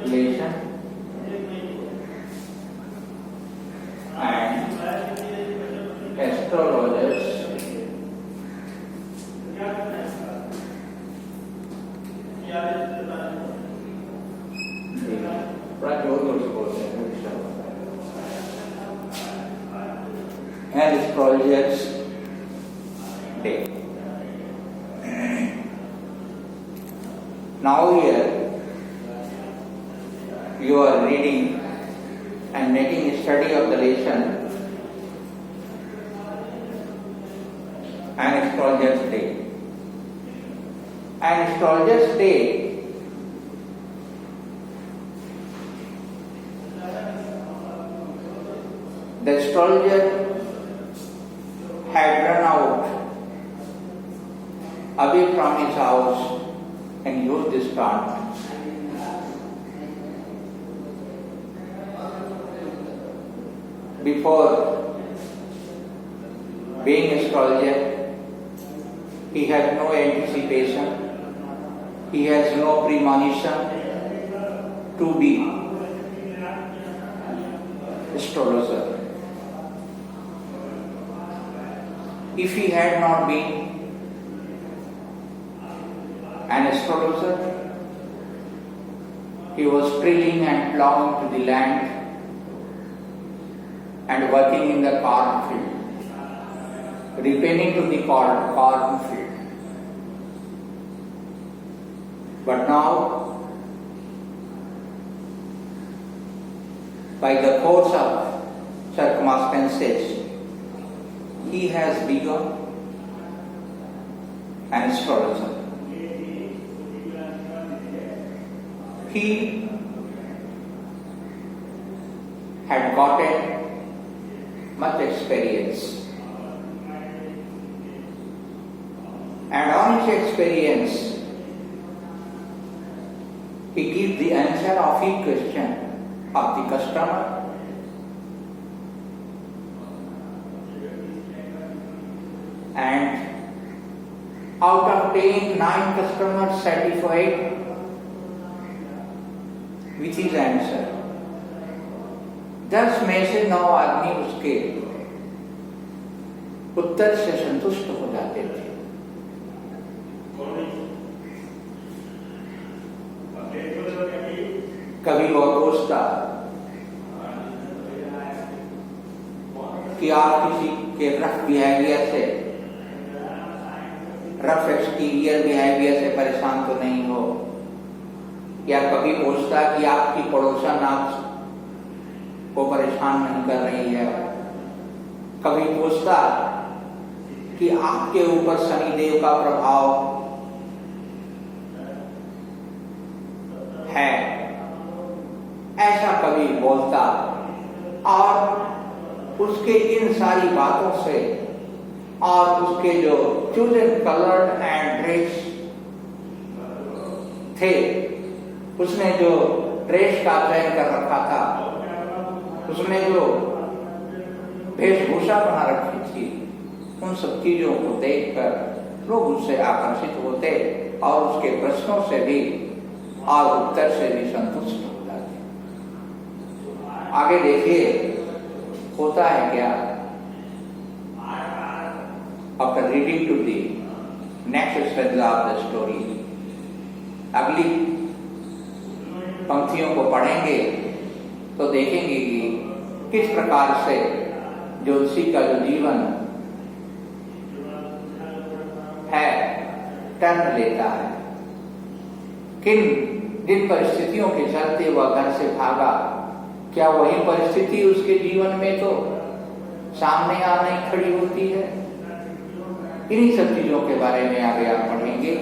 relation and astrologers and astrologers day. Now here you are reading and making a study of the lesson and astrologers day. And astrologers day the astrologer had run out away from his house and used this plant. Before being astrologer, he has no anticipation, he has no premonition to be astrologer. If he had not been an astrologer, he was drilling and plowing to the land and working in the cornfield, repenting to the cornfield. But now, by the force of circumstances, he has become an astrologer. He had gotten much experience, and on his experience, he gives the answer of each question of the customer. And out of 10, 9 customers satisfied with his answer. 10 में से 9 आदमी उसके उत्तर से संतुष्ट हो जाते थे। कभी वो पूछता कि आप किसी के रफ बिहेवियर से, रफ एक्सटीरियर बिहेवियर से परेशान तो नहीं हो, या कभी पूछता कि आपकी पड़ोसन आप को परेशान नहीं कर रही है, कभी पूछता कि आपके ऊपर शनिदेव का प्रभाव है, ऐसा कभी बोलता। और उसके इन सारी बातों से और उसके जो चूजन कलर्ड एंड ड्रेस थे, उसने जो ड्रेस का चयन कर रखा था, उसने जो वेशभूषा बना रखी थी, उन सब चीजों को देखकर लोग उससे आकर्षित होते और उसके प्रश्नों से भी और उत्तर से भी संतुष्ट हो जाते। आगे देखिए होता है क्या। After reading to the next stanza of the story, अगली पंक्तियों को पढ़ेंगे तो देखेंगे कि किस प्रकार से ज्योतिषी का जो जीवन है टर्न लेता है, जिन परिस्थितियों के चलते वह घर से भागा, क्या वही परिस्थिति उसके जीवन में तो सामने आ नहीं खड़ी होती है। इन्हीं सब चीजों के बारे में आगे आप पढ़ेंगे।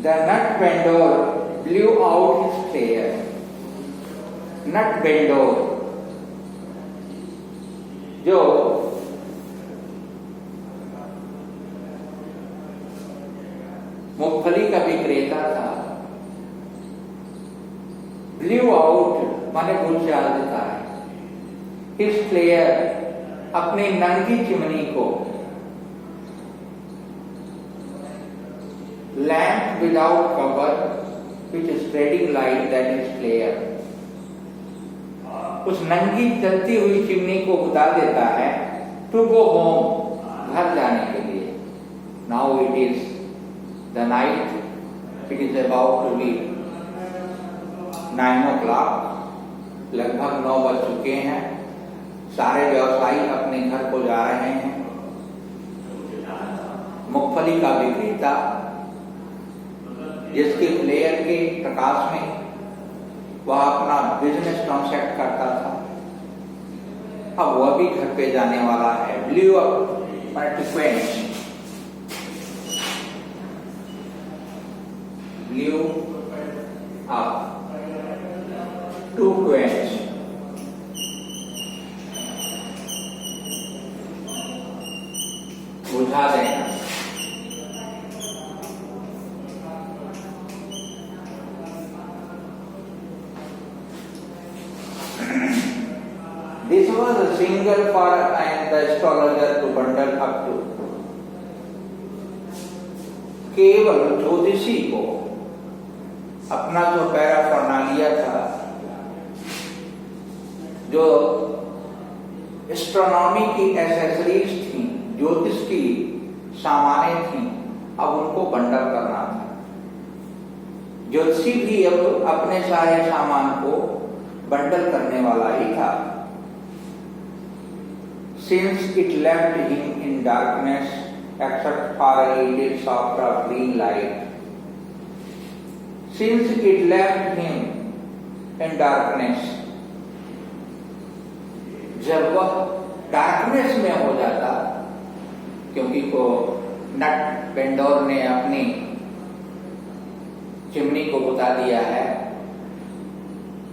The nut vendor blew out his flare. Nut vendor जो मूंगफली का विक्रेता था, ब्लू आउट माने गुलजार देता है, हिज फ्लेयर अपनी नंगी चिमनी को, lamp without cover which spreading light that is flare, उस नंगी जलती हुई चिमनी को बुता देता है टू गो होम, घर जाने के लिए। Now it is the night, it is about to be 9 o'clock, लगभग 9 बज चुके हैं, सारे व्यवसायी अपने घर को जा रहे हैं। मूंगफली का विक्रेता जिसके फ्लेयर के प्रकाश में वह अपना बिजनेस ट्रांसैक्ट करता था, अब वह भी घर पे जाने वाला है। Blew up to quench, blew up to quench, बुझा देना। This was a single for and the astrologer to bundle up to. केवल ज्योतिषी को अपना जो पैराफर्नालिया था, जो एस्ट्रोनॉमी की एसेसरीज थी, ज्योतिष की सामानें थी, अब उनको बंडल करना था। ज्योतिषी भी अब अपने सारे सामान को बंडल करने वाला ही था। Since it left him in darkness, except for a little soft of green light. Since it left him in darkness, जब वह डार्कनेस में हो जाता, क्योंकि को नट वेंडोर ने अपनी चिमनी को बुता दिया है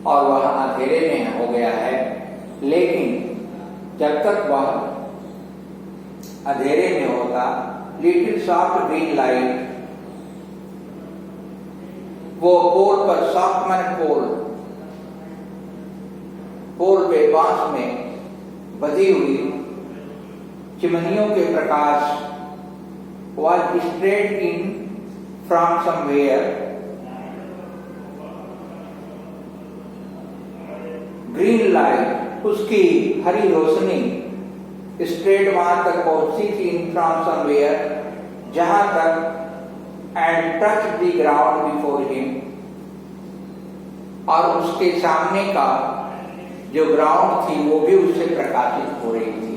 और वह अंधेरे में हो गया है, लेकिन जब तक वह अंधेरे में होता, लिटिल सॉफ्ट ग्रीन लाइट, वो पोल पर, सॉफ्ट मैन पोल पे बांस में बधी हुई चिमनियों के प्रकाश was straight in from somewhere. Green light, उसकी हरी रोशनी स्ट्रेट वहां तक पहुंची थी, फ्रॉम समवेयर, जहां तक, and touch the ground before him, और उसके सामने का जो ग्राउंड थी वो भी उससे प्रकाशित हो रही थी।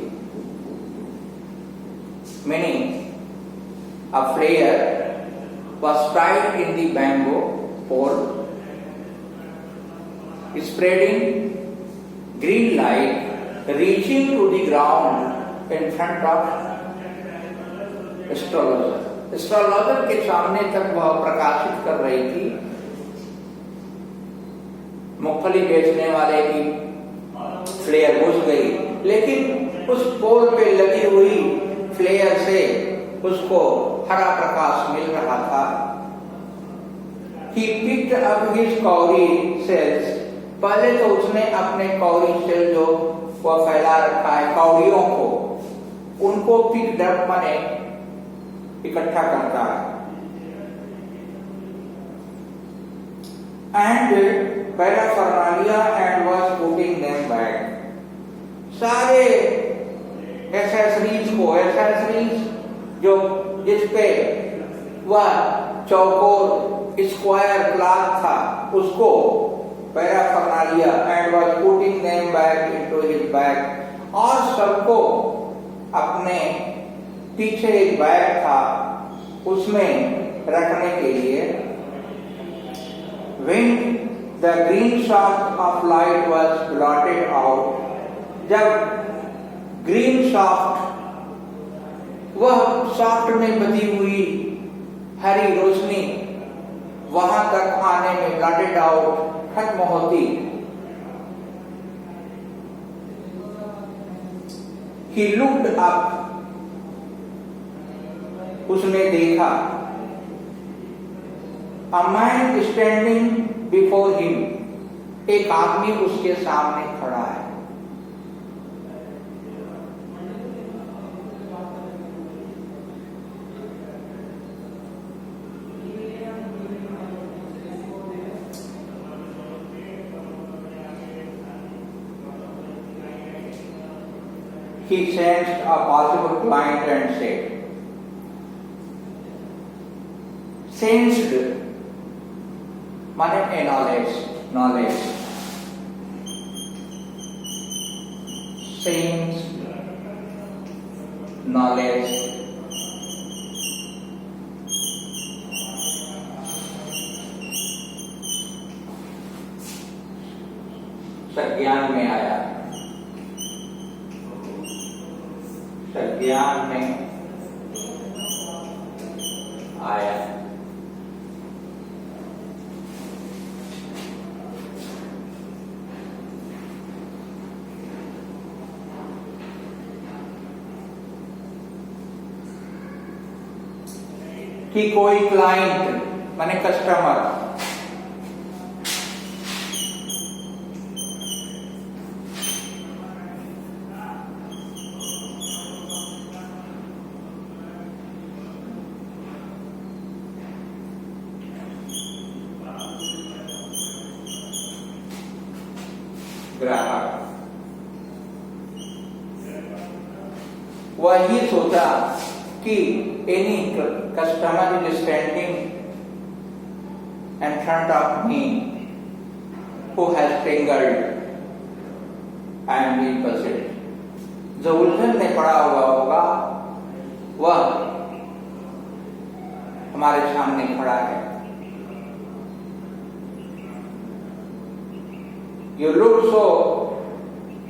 Meaning a flare was tied in the bamboo pole, spreading green light reaching to the ground in front of astrologer. Astrologer के सामने तक वह प्रकाशित कर रही थी। मूंगफली बेचने वाले की फ्लेयर बुझ गई, लेकिन उस पोल पे लगी हुई फ्लेयर से उसको हरा प्रकाश मिल रहा था। He picked up his cowrie shells. पहले तो उसने अपने कौड़ी सेल जो वह फैला रखा है, कौड़ियों को, उनको पिक अप माने इकट्ठा करता है। And paraphernalia and was putting them back, सारे एसेसरीज को, एसेसरीज जो जिसपे वह चौकोर स्क्वायर क्लॉथ था उसको paraphernalia and was putting them back into his bag, और सबको अपने पीछे एक बैग था उसमें रखने के लिए। When the green shaft of light was blotted out, जब ग्रीन शाफ्ट, वह शाफ्ट में बधी हुई हरी रोशनी वहां तक आने में ब्लडेड आउट खत्म होती। He looked up, उसने देखा, a man standing before him, एक आदमी उसके सामने खड़ा है। He sensed a possible client and said, sensed माने knowledge, sensed knowledge, संज्ञान में आया, संज्ञान में आया। कि कोई क्लाइंट माने कस्टमर ग्राहक वही सोचा कि any customer is standing in front of me who has tingled and been puzzled, जो उलझन में पड़ा हुआ होगा वह हमारे सामने खड़ा है। You look so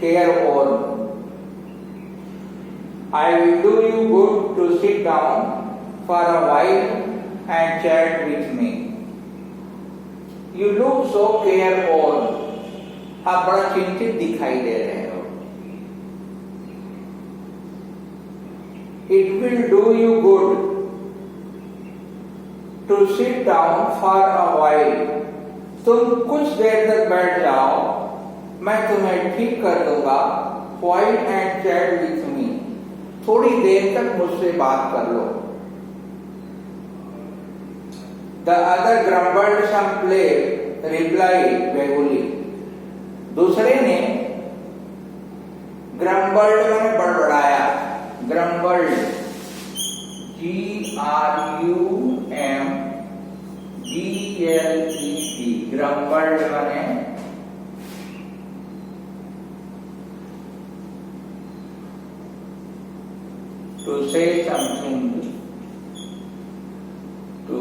careworn. I will do you good to sit down for a while and chat with me. You look so careworn. आप बड़ा चिंतित दिखाई दे रहे हो। It will do you good to sit down for a while. तुम कुछ देर तक बैठ जाओ, मैं तुम्हें ठीक कर दूंगा। While and chat with me. थोड़ी देर तक मुझसे बात कर लो। The other grumbled some play, replied vaguely. दूसरे ने grumbled मैंने बड़बड़ाया, grumbled, G-R-U-M-B-L-E-D, grumbled मैंने to say something, to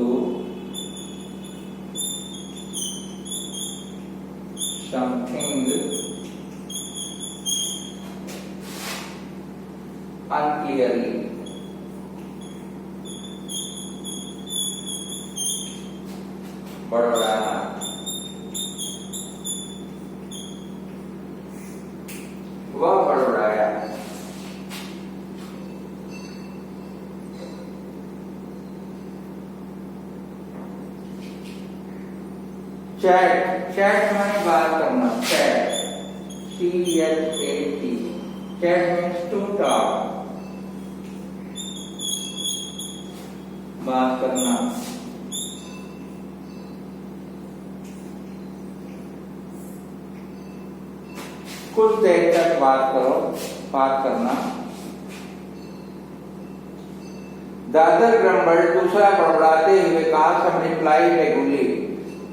something unclearly. बड़बड़ाना, वह बड़बड़ाया। चैट माने बात करना, chat, C-H-A-T, chat means to talk, बात करना। कुछ देर तक बात करो, बात करना। दादर ग्रम्बल दूसरा बड़बड़ाते हुए कहा, सब रिप्लाई वेगुली,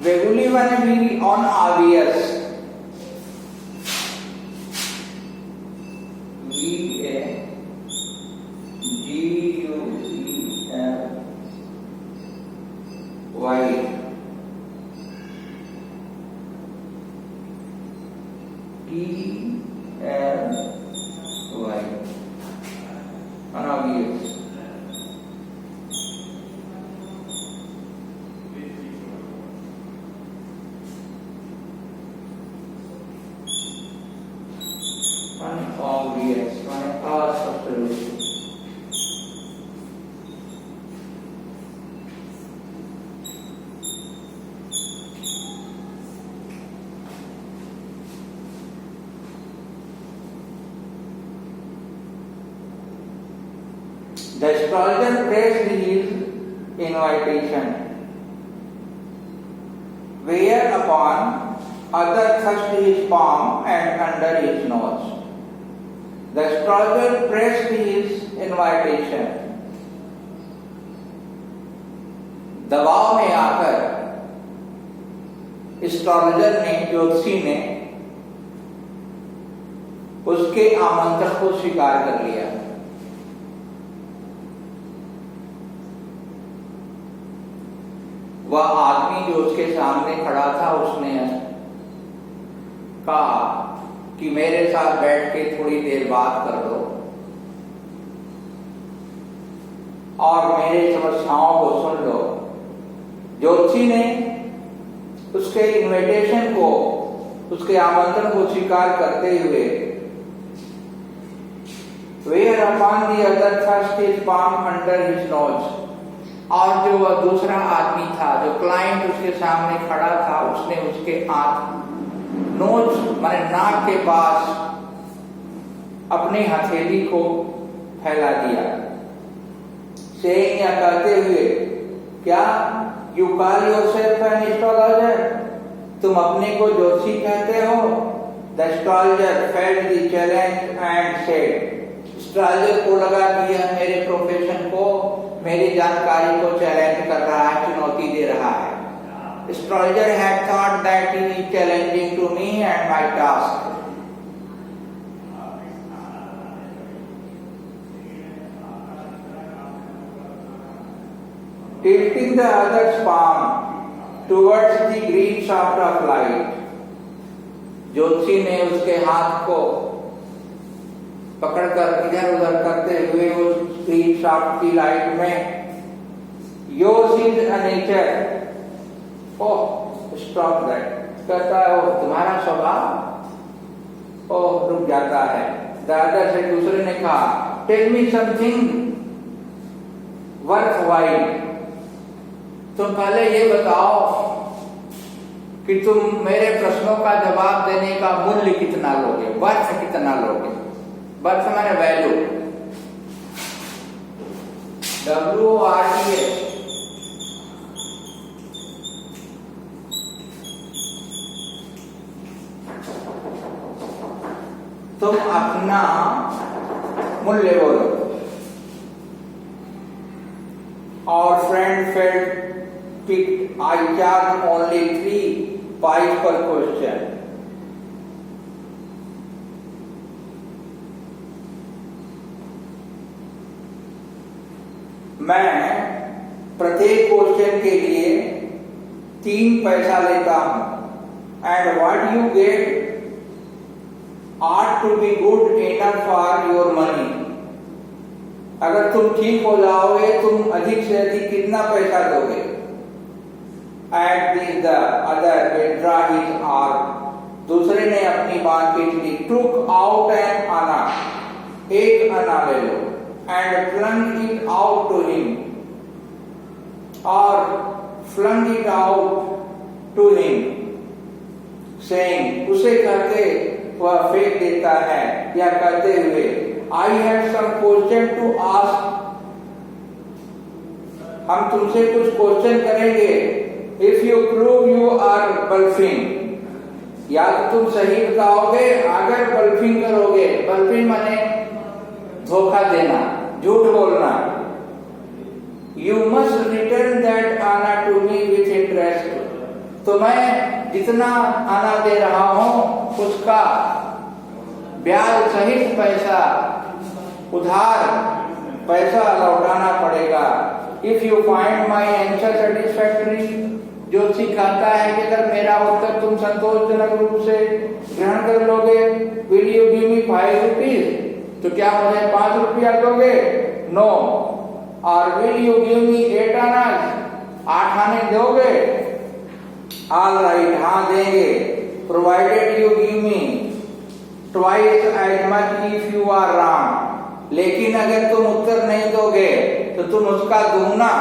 वेगुली माने भी on obvious, G-U-E-L-Y, E-L-Y, unobvious। The astrologer pressed his invitation, whereupon other thrust his palm and under his nose. The astrologer pressed his invitation. दबाव में आकर एस्ट्रोलॉजर ने, ज्योतिषी ने उसके आमंत्रण को स्वीकार कर लिया। वह आदमी जो उसके सामने खड़ा था, उसने कहा कि मेरे साथ बैठ के थोड़ी देर बात कर लो और मेरे समस्याओं को सुन लो। ज्योतिषी ने उसके इनविटेशन को, उसके आमंत्रण को स्वीकार करते हुए whereupon the other thrust his palm under his nose, और जो वह दूसरा आदमी था, जो क्लाइंट उसके सामने खड़ा था, उसने उसके हाथ नोज माने नाक के पास अपनी हथेली को फैला दिया। सेइंग, या कहते हुए, क्या you call yourself an astrologer, तुम अपने को ज्योतिषी कहते हो? The astrologer failed the challenge and said, astrologer को लगा कि यह मेरे प्रोफेशन को, मेरी जानकारी को चैलेंज कर रहा है, चुनौती दे रहा है। Astrologer had thought that he is challenging to me and my task. Tilting the other's palm towards the green shaft of light, ज्योतिषी ने उसके हाथ को पकड़कर इधर उधर करते हुए उस ग्रीन शाफ्ट की लाइट में, yours is a nature, oh stop that, कहता है ओह तुम्हारा स्वभाव, ओह रुक जाता है। दादा से दूसरे ने कहा, tell me something worthwhile, तुम पहले ये बताओ कि तुम मेरे प्रश्नों का जवाब देने का मूल्य कितना लोगे, वर्थ कितना लोगे। वर्थ माने वैल्यू, WORTH। तुम अपना मूल्य बोलो। और friend felt picked, I charge only 3 pies per question. मैं प्रत्येक क्वेश्चन के लिए 3 पैसा लेता हूं। And what you get ought to be good enough for your money. अगर तुम ठीक हो जाओगे, तुम अधिक से अधिक कितना पैसा दोगे? At this the other withdraw his arm. दूसरे ने अपनी बात खींच ली। Took out an anna, एक अन्ना ले लो, and flung it out to him, और flung it out to him, saying, उसे कहते वह फेंक देता है, या कहते हुए, I have some question to ask, हम तुमसे कुछ क्वेश्चन करेंगे। If you prove you are bluffing, या तो तुम सही बताओगे अगर बल्फिंग करोगे। बल्फिंग माने धोखा देना, झूठ बोलना। You must return that anna to me with interest. तो मैं जितना आना दे रहा हूं उसका ब्याज सहित पैसा, उधार पैसा लौटाना पड़ेगा। If you find my answer satisfactory, ज्योतिषी कहता है कि अगर मेरा उत्तर तुम संतोषजनक रूप से ग्रहण कर लोगे, will you give me 5 rupees? तो क्या मुझे 5 रुपया दोगे? No. Or will you give me 8 annas? 8 आने दोगे? All right, हाँ देंगे। Provided you give me twice as much if you are wrong. लेकिन अगर तुम उत्तर नहीं दोगे तो तुम उसका दुगना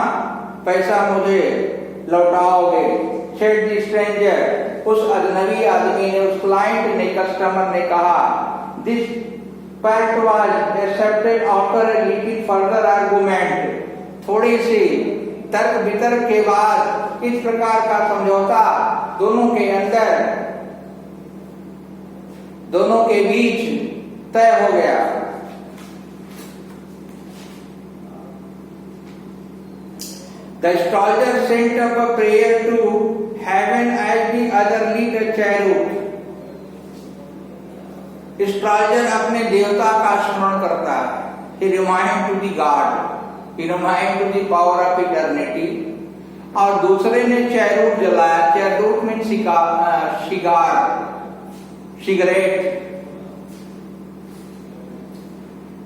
पैसा मुझे लौटाओगे। Said the stranger, उस अजनबी आदमी ने, उस क्लाइंट ने, कस्टमर ने कहा, This fact was accepted after a little further argument. थोड़ी सी तर्क वितर्क के बाद इस प्रकार का समझौता दोनों के अंदर, दोनों के बीच तय हो गया। The astrologer sent up a prayer to heaven as the other lead a chariot. Astrologer अपने देवता का स्मरण करता है। He remind to the God, he remind to the power of eternity. और दूसरे ने चैरूट जलाया। Cheroot mean cigarette.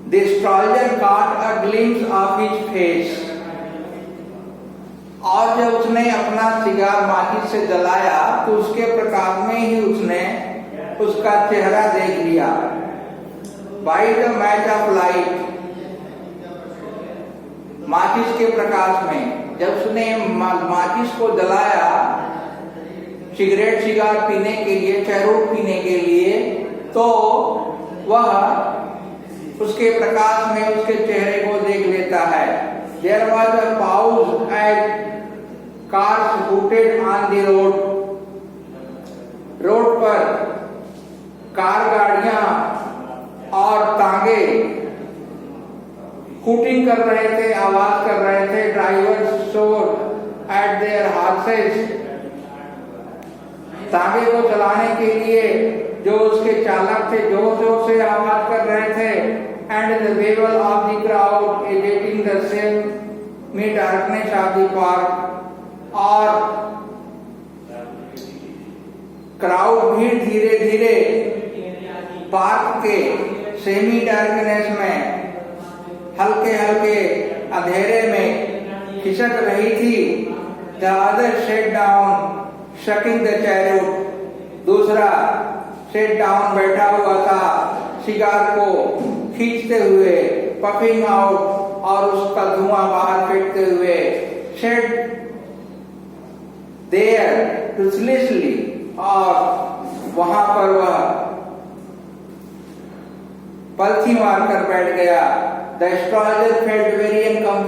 The astrologer caught a glimpse of his face. और जब उसने अपना सिगार माचिस से जलाया तो उसके प्रकाश में ही उसने उसका चेहरा देख लिया। By the match of light, माचिस के प्रकाश में जब उसने माचिस को जलाया सिगार पीने के लिए, चैरूट पीने के लिए, तो वह उसके प्रकाश में उसके चेहरे को देख लेता है। There was a pause as cars hooted on the road. Road पर कार, गाड़ियां और तांगे हूटिंग कर रहे थे, आवाज कर रहे थे। ड्राइवर्स शोर एट देयर हॉर्सेस, तांगे को चलाने के लिए जो उसके चालक थे जोर जोर से आवाज कर रहे थे। And the babble of the crowd agitating the semi darkness of the park. और क्राउड भी धीरे धीरे पार्क के सेमी डार्कनेस में, हल्के हल्के अंधेरे में खिसक रही थी। The other sat down, shucking the chariot. दूसरा सेट डाउन बैठा हुआ था, सिगार को खींचते हुए, पफिंग आउट, और उसका धुआं बाहर फेंकते हुए। सेट देयर ruthlessly, और वहां पर वह पलथी मारकर बैठ गया। The astrologer felt very uncomfortable.